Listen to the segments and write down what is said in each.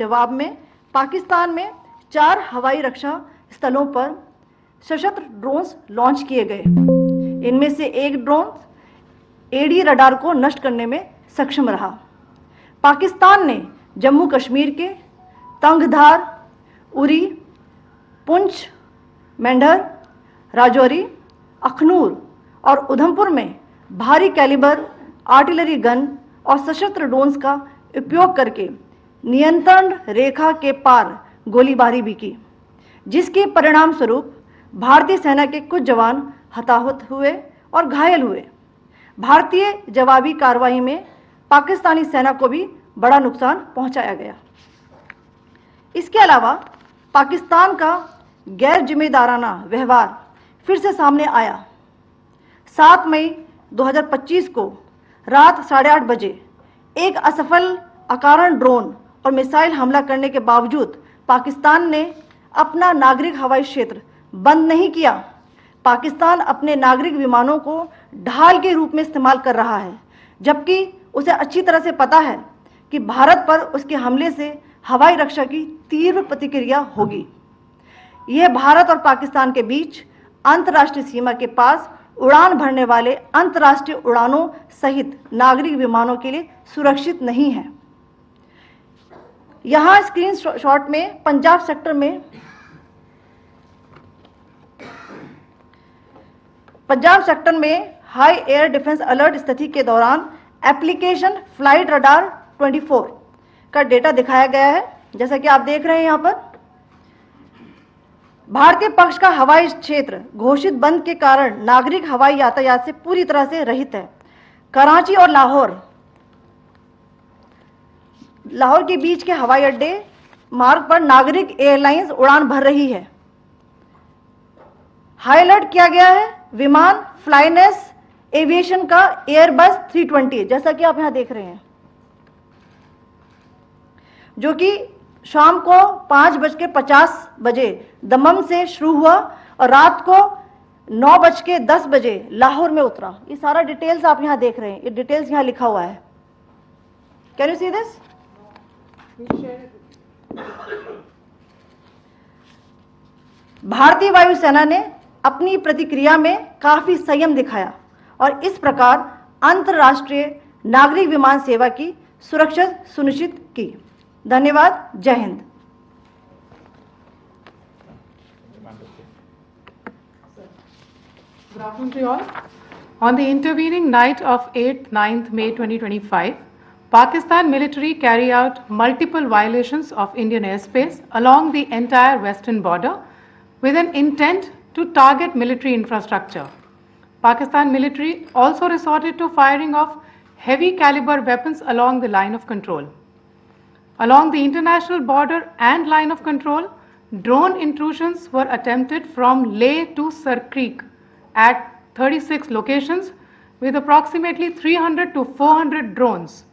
जवाब में पाकिस्तान में 4 हवाई रक्षा स्थलों पर सशस्त्र ड्रोन्स लॉन्च किए गए। इनमें से एक ड्रोन एडी रडार को नष्ट करने में सक्षम रहा। पाकिस्तान ने जम्मू कश्मीर के तंगधार, उरी, पुंछ, मेंढर, राजौरी, अखनूर और उधमपुर में भारी कैलिबर आर्टिलरी गन और सशस्त्र ड्रोन्स का उपयोग करके नियंत्रण रेखा के पार गोलीबारी भी की, जिसके परिणाम स्वरूप भारतीय सेना के कुछ जवान हताहत हुए और घायल हुए। भारतीय जवाबी कार्रवाई में पाकिस्तानी सेना को भी बड़ा नुकसान पहुंचाया गया। इसके अलावा पाकिस्तान का गैर जिम्मेदाराना व्यवहार फिर से सामने आया। 7 मई 2025 को रात 8:30 बजे एक असफल अकारण ड्रोन और मिसाइल हमला करने के बावजूद पाकिस्तान ने अपना नागरिक हवाई क्षेत्र बंद नहीं किया। पाकिस्तान अपने नागरिक विमानों को ढाल के रूप में इस्तेमाल कर रहा है, जबकि उसे अच्छी तरह से पता है कि भारत पर उसके हमले से हवाई रक्षा की तीव्र प्रतिक्रिया होगी। यह भारत और पाकिस्तान के बीच अंतर्राष्ट्रीय सीमा के पास उड़ान भरने वाले अंतर्राष्ट्रीय उड़ानों सहित नागरिक विमानों के लिए सुरक्षित नहीं है। यहाँ स्क्रीन शॉट में पंजाब सेक्टर में हाई एयर डिफेंस अलर्ट स्थिति के दौरान एप्लीकेशन फ्लाइट रडार 24 का डेटा दिखाया गया है। जैसा कि आप देख रहे हैं, यहाँ पर भारतीय पक्ष का हवाई क्षेत्र घोषित बंद के कारण नागरिक हवाई यातायात से पूरी तरह से रहित है। कराची और लाहौर के बीच के हवाई अड्डे मार्ग पर नागरिक एयरलाइंस उड़ान भर रही है। हाई अलर्ट किया गया है विमान फ्लाइनेस एविएशन का एयरबस 320, जैसा कि आप यहां देख रहे हैं, जो कि शाम को 5:50 बजे दमम से शुरू हुआ और रात को 9:10 बजे लाहौर में उतरा। ये सारा डिटेल्स आप यहां देख रहे हैं, ये डिटेल्स यहां लिखा हुआ है। Can you see this? भारतीय वायुसेना ने अपनी प्रतिक्रिया में काफी संयम दिखाया और इस प्रकार अंतर्राष्ट्रीय नागरिक विमान सेवा की सुरक्षा सुनिश्चित की। धन्यवाद। जय Hind. Good afternoon to you all. On the intervening night of 8th-9th May 2025, Pakistan military carried out multiple violations of Indian airspace along the entire western border with an intent to target military infrastructure. Pakistan military also resorted to firing of heavy caliber weapons along the line of control. Along the international border and line of control, drone intrusions were attempted from Leh to Sir Creek at 36 locations with approximately 300 to 400 drones.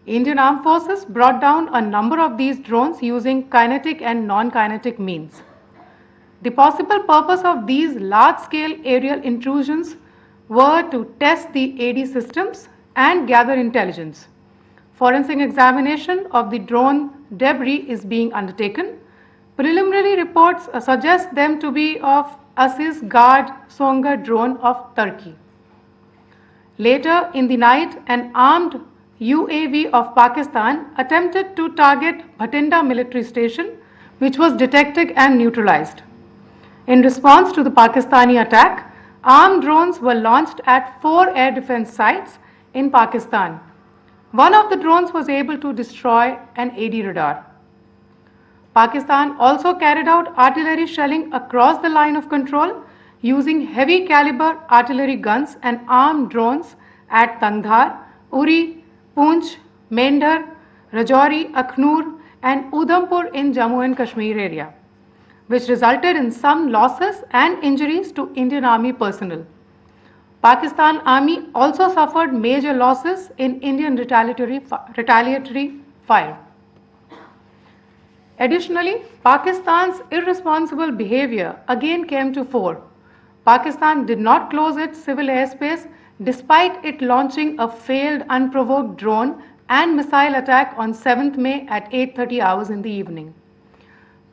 Indian Armed Forces brought down a number of these drones using kinetic and non-kinetic means. The possible purpose of these large-scale aerial intrusions were to test the AD systems and gather intelligence. Forensic examination of the drone debris is being undertaken. Preliminary reports suggest them to be of Aziz Guard Songa drone of Turkey. Later in the night, an armed UAV of Pakistan attempted to target Bhatinda military station, which was detected and neutralized. In response to the Pakistani attack, armed drones were launched at 4 air defense sites in Pakistan. One of the drones was able to destroy an AD radar. Pakistan also carried out artillery shelling across the line of control using heavy caliber artillery guns and armed drones at Tangdhar, Uri, Poonch, Meandhar, Rajouri, Akhnoor and Udhampur in Jammu and Kashmir area, which resulted in some losses and injuries to Indian Army personnel. Pakistan Army also suffered major losses in Indian retaliatory fire. Additionally, Pakistan's irresponsible behavior again came to fore. Pakistan did not close its civil airspace despite it launching a failed unprovoked drone and missile attack on 7th May at 8:30 hours in the evening.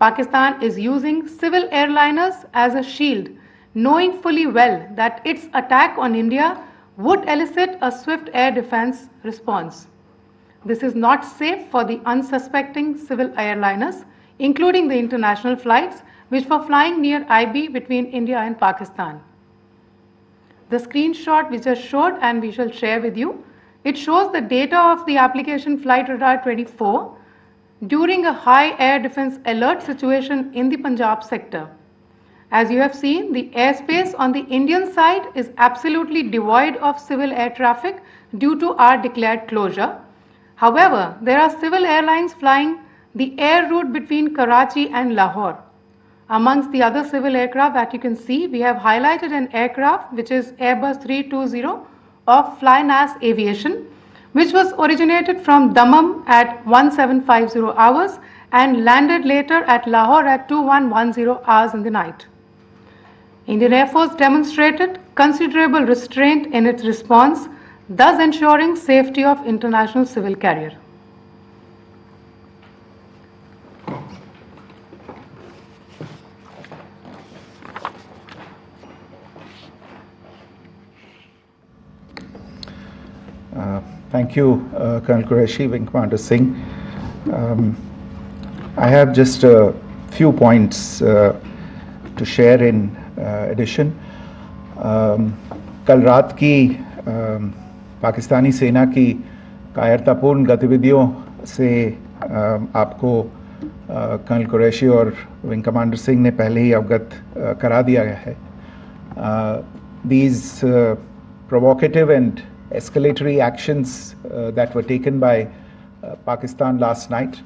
Pakistan is using civil airliners as a shield, knowing fully well that its attack on India would elicit a swift air defense response. This is not safe for the unsuspecting civil airliners, including the international flights which were flying near IB between India and Pakistan. The screenshot we just showed and we shall share with you, it shows the data of the application Flight Radar 24 during a high air defense alert situation in the Punjab sector. As you have seen, the airspace on the Indian side is absolutely devoid of civil air traffic due to our declared closure. However, there are civil airlines flying the air route between Karachi and Lahore. Amongst the other civil aircraft that you can see, we have highlighted an aircraft which is Airbus 320 of FlyNAS Aviation, which was originated from Dammam at 1750 hours and landed later at Lahore at 2110 hours in the night. Indian Air Force demonstrated considerable restraint in its response, thus ensuring safety of international civil carrier. Thank you, Colonel Qureshi, Wing Commander Singh. I have just a few points to share in addition. कल रात की पाकिस्तानी सेना की कायरतापूर्ण गतिविधियों से आपको colonel Qureshi और विंग कमांडर सिंह ने पहले ही अवगत करा दिया गया है. These provocative and escalatory actions that were taken by Pakistan last night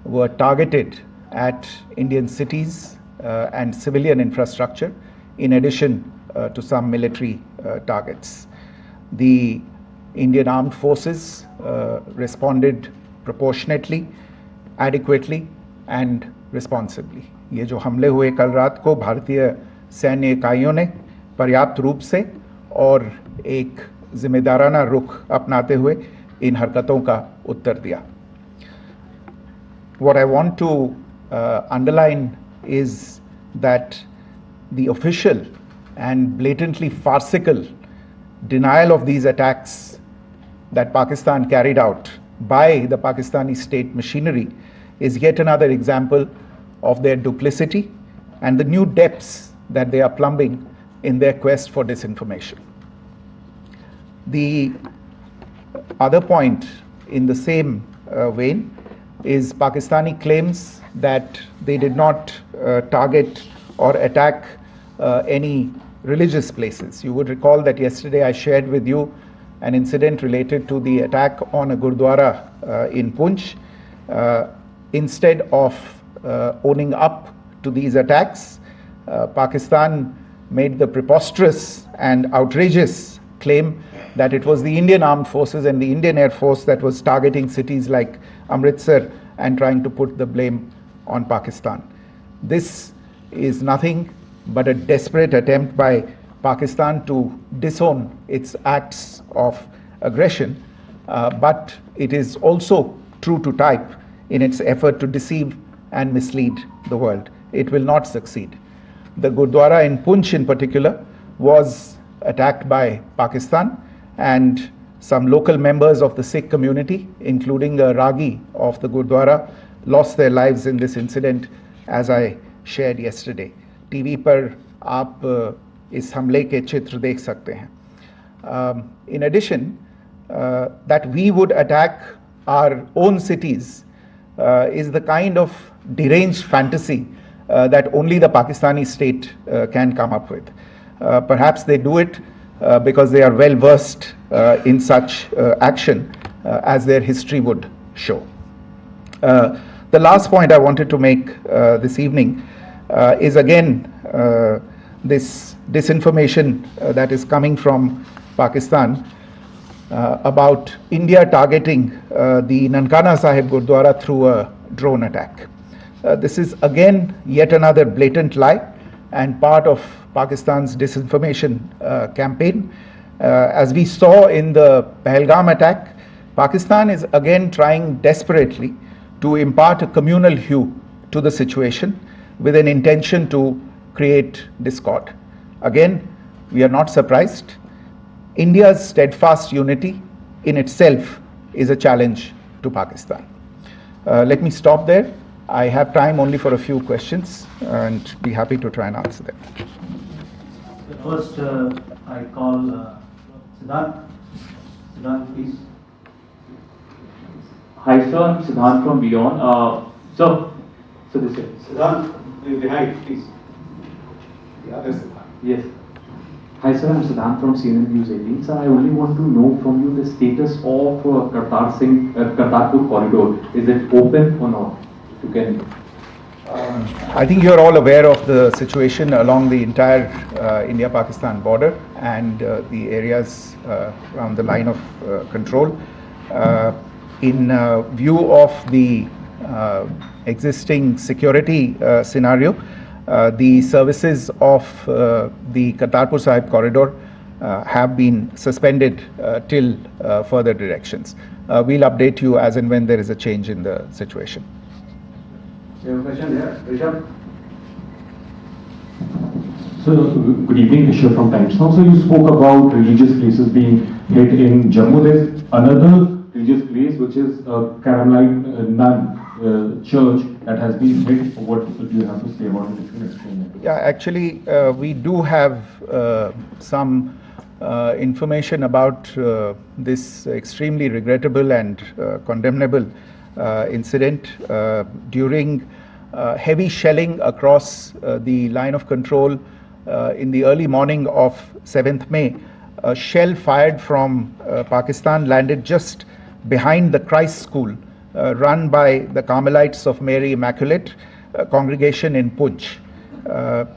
were targeted at Indian cities and civilian infrastructure, in addition to some military targets. The Indian armed forces responded proportionately, adequately and responsibly. ये जो हमले हुए कल रात को भारतीय सैन्य इकाइयों ने पर्याप्त रूप से और एक जिम्मेदाराना रुख अपनाते हुए इन हरकतों का उत्तर दिया. What I want to underline is that the official and blatantly farcical denial of these attacks that Pakistan carried out by the Pakistani state machinery is yet another example of their duplicity and the new depths that they are plumbing in their quest for disinformation. The other point in the same vein is Pakistani claims that they did not target or attack any religious places. You would recall that yesterday I shared with you an incident related to the attack on a Gurdwara in Punch. Instead of owning up to these attacks, Pakistan made the preposterous and outrageous claim that it was the Indian Armed Forces and the Indian Air Force that was targeting cities like Amritsar and trying to put the blame on Pakistan. This is nothing but a desperate attempt by Pakistan to disown its acts of aggression, but it is also true to type in its effort to deceive and mislead the world. It will not succeed. The Gurdwara in Punch in particular was attacked by Pakistan, and some local members of the Sikh community, including a Ragi of the Gurdwara, lost their lives in this incident, as I shared yesterday. TV पर आप इस हमले के चित्र देख सकते हैं. In addition, that we would attack our own cities is the kind of deranged fantasy that only the Pakistani state can come up with. Perhaps they do it because they are well versed in such action, as their history would show. The last point I wanted to make this evening is again this disinformation that is coming from Pakistan about India targeting the Nankana Sahib Gurdwara through a drone attack. This is again yet another blatant lie and part of Pakistan's disinformation campaign. As we saw in the Pahalgam attack, Pakistan is again trying desperately to impart a communal hue to the situation with an intention to create discord. Again, we are not surprised. India's steadfast unity in itself is a challenge to Pakistan. Let me stop there. I have time only for a few questions and be happy to try and answer them. First, I call Siddharth. Siddharth, please. Hi, sir. I'm Siddharth from Beyond. So this is Siddharth, behind, please. The other Siddharth. yes. Hi, sir. I'm Siddharth from CNN News 18. Sir, I only want to know from you the status of Kartarpur corridor. Is it open or not? If you can. I think you're all aware of the situation along the entire India-Pakistan border and the areas around the line of control. In view of the existing security scenario, the services of the Kartarpur Sahib corridor have been suspended till further directions. We'll update you as and when there is a change in the situation. You have a question here, Rishabh? So, good evening, Rishabh from Times Now. So, you spoke about religious places being hit in Jammu. There's another religious place which is Carmelite Nun church that has been hit. What do you have to say about it? If you can explain that. Yeah, actually, we do have some information about this extremely regrettable and condemnable incident during heavy shelling across the line of control in the early morning of 7th May. A shell fired from Pakistan landed just behind the Christ School run by the Carmelites of Mary Immaculate congregation in Poonch.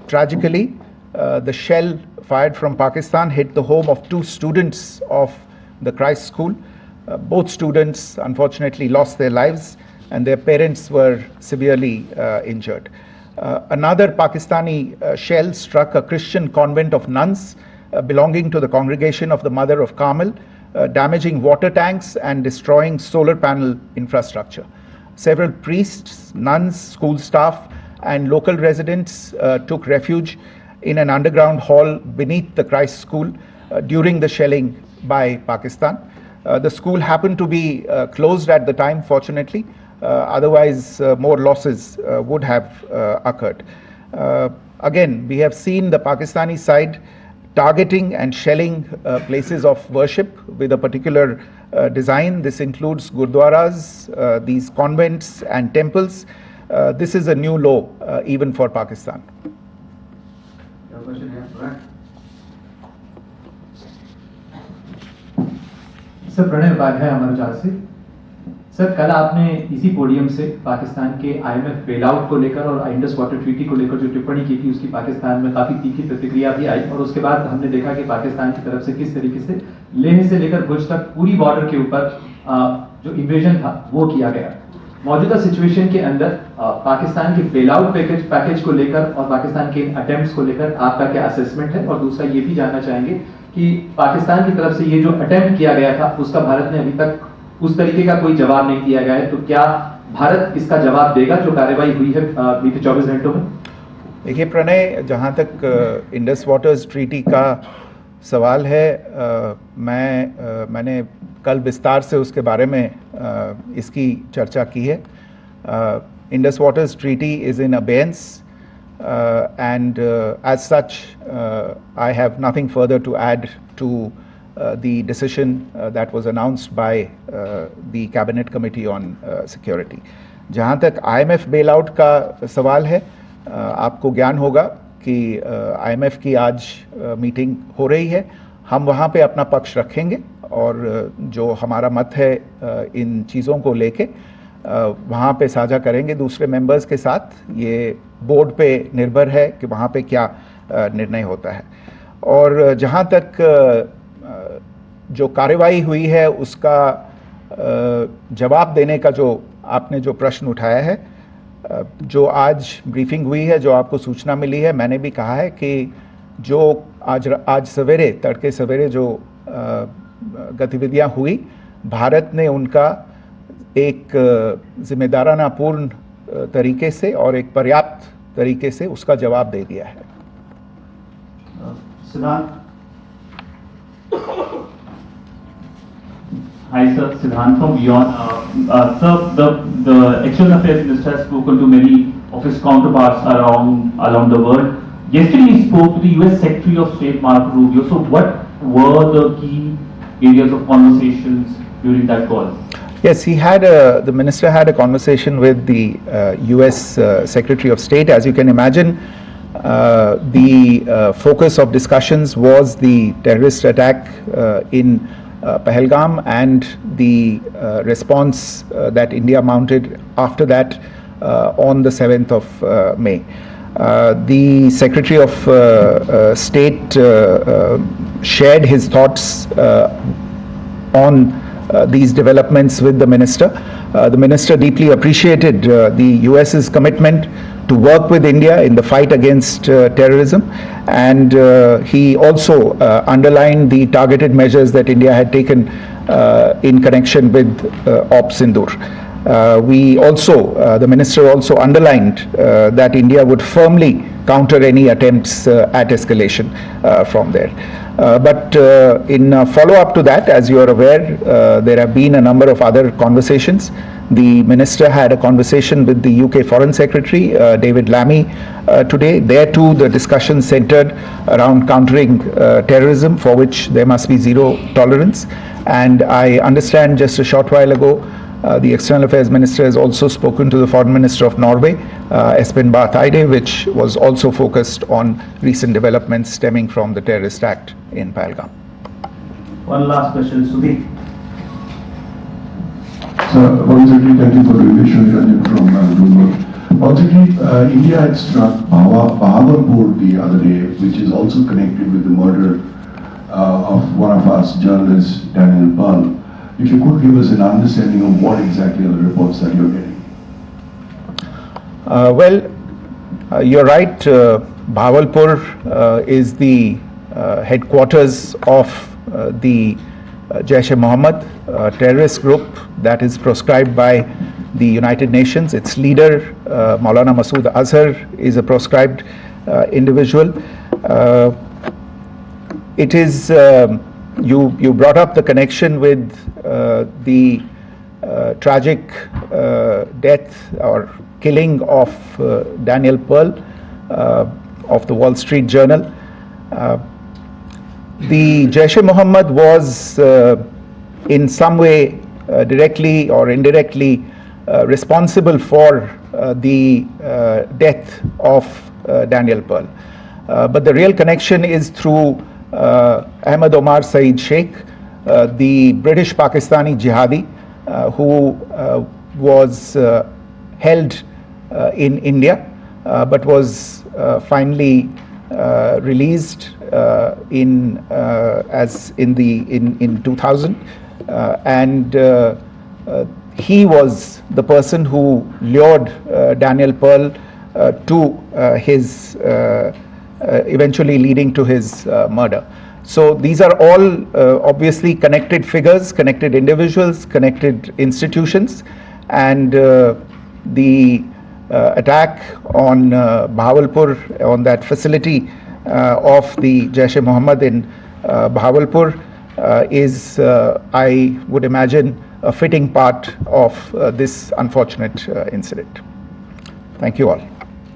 Tragically, the shell fired from Pakistan hit the home of 2 students of the Christ School. Both students unfortunately lost their lives and their parents were severely injured. Another Pakistani shell struck a Christian convent of nuns belonging to the congregation of the Mother of Carmel, damaging water tanks and destroying solar panel infrastructure. Several priests, nuns, school staff and local residents took refuge in an underground hall beneath the Christ School during the shelling by Pakistan. The school happened to be closed at the time, fortunately. Otherwise, more losses would have occurred. Again, we have seen the Pakistani side targeting and shelling places of worship with a particular design. This includes gurdwaras, these convents and temples. This is a new low even for Pakistan. You have a question here, right? Sir Pranay Upadhyay Amarjal से। Sir कल आपने इसी podium से पाकिस्तान के IMF bailout को लेकर और Indus water treaty को लेकर जो टिप्पणी की थी उसकी पाकिस्तान में काफी तीखी प्रतिक्रिया भी आई और उसके बाद हमने देखा कि पाकिस्तान की तरफ से किस तरीके से लेह से लेकर भुज तक पूरी बॉर्डर के ऊपर जो इन्वेजन था वो किया गया। मौजूदा सिचुएशन के अंदर पाकिस्तान के बेलआउट पैकेज को लेकर और पाकिस्तान के अटेम्प्ट्स को लेकर आपका क्या असेसमेंट है? और दूसरा ये भी जानना चाहेंगे कि पाकिस्तान की तरफ से ये जो अटेम्प्ट किया गया था उसका भारत ने अभी तक उस तरीके का कोई जवाब नहीं दिया गया है, तो क्या भारत इसका जवाब देगा जो कार्रवाई हुई है बीते 24 घंटों में? देखिए प्रणय, जहाँ तक इंडस वाटर्स ट्रीटी का सवाल है, मैंने कल विस्तार से उसके बारे में इसकी चर्चा की है. Indus waters treaty is in abeyance and as such I have nothing further to add to the decision that was announced by the Cabinet Committee on Security. जहाँ तक IMF बेलआउट का सवाल है, आपको ज्ञान होगा कि IMF की आज मीटिंग हो रही है. हम वहाँ पे अपना पक्ष रखेंगे और जो हमारा मत है इन चीज़ों को लेके वहाँ पे साझा करेंगे दूसरे मेंबर्स के साथ. ये बोर्ड पे निर्भर है कि वहाँ पे क्या निर्णय होता है. और जहाँ तक जो कार्रवाई हुई है उसका जवाब देने का जो आपने जो प्रश्न उठाया है, जो आज ब्रीफिंग हुई है, जो आपको सूचना मिली है, मैंने भी कहा है कि जो आज सवेरे तड़के सवेरे जो गतिविधियाँ हुई भारत ने उनका एक जिम्मेदाराना पूर्ण तरीके से और एक पर्याप्त तरीके से उसका जवाब दे दिया है। Siddhant. Hi sir, Siddhant from Beyond. Sir, the External Affairs Minister has spoken to many of his counterparts around the world. Yesterday he spoke to the US Secretary of State Marco Rubio. So what were the key areas of conversations during that call? Yes, the minister had a conversation with the US Secretary of State. As you can imagine, the focus of discussions was the terrorist attack in Pahalgam and the response that India mounted after that on the 7th of May. The Secretary of State shared his thoughts on these developments with the minister. The minister deeply appreciated the US's commitment to work with India in the fight against terrorism, and he also underlined the targeted measures that India had taken in connection with Op Sindoor. The minister also underlined that India would firmly counter any attempts at escalation from there. But in follow-up to that, as you are aware, there have been a number of other conversations. The minister had a conversation with the UK Foreign Secretary, David Lammy, today. There too, the discussion centered around countering terrorism, for which there must be zero tolerance. And I understand just a short while ago, the External Affairs Minister has also spoken to the Foreign Minister of Norway, Espen Barth Eide, which was also focused on recent developments stemming from the terrorist act in Pahalgam. One last question, Sudeep. Sir, Secretary, thank you for the invitation from Bloomberg. India had struck Bahawalpur the other day, which is also connected with the murder of one of us journalists, Daniel Pearl. If you could give us an understanding of what exactly are the reports that you're getting. You're right. Bahawalpur is the headquarters of the Jaish-e-Mohammed terrorist group that is proscribed by the United Nations. Its leader, Maulana Masood Azhar, is a proscribed individual. It is you brought up the connection with the tragic death or killing of Daniel Pearl of the Wall Street Journal. The Jaish-e-Mohammed was in some way directly or indirectly responsible for the death of Daniel Pearl. But the real connection is through Ahmed Omar Saeed Sheikh, the British Pakistani jihadi who was held in India but was finally released in 2000, and he was the person who lured Daniel Pearl to his eventually leading to his murder. So these are all obviously connected figures, connected individuals, connected institutions, and the attack on Bahawalpur, on that facility of the Jaish-e-Mohammed in Bahawalpur is, I would imagine, a fitting part of this unfortunate incident. Thank you all.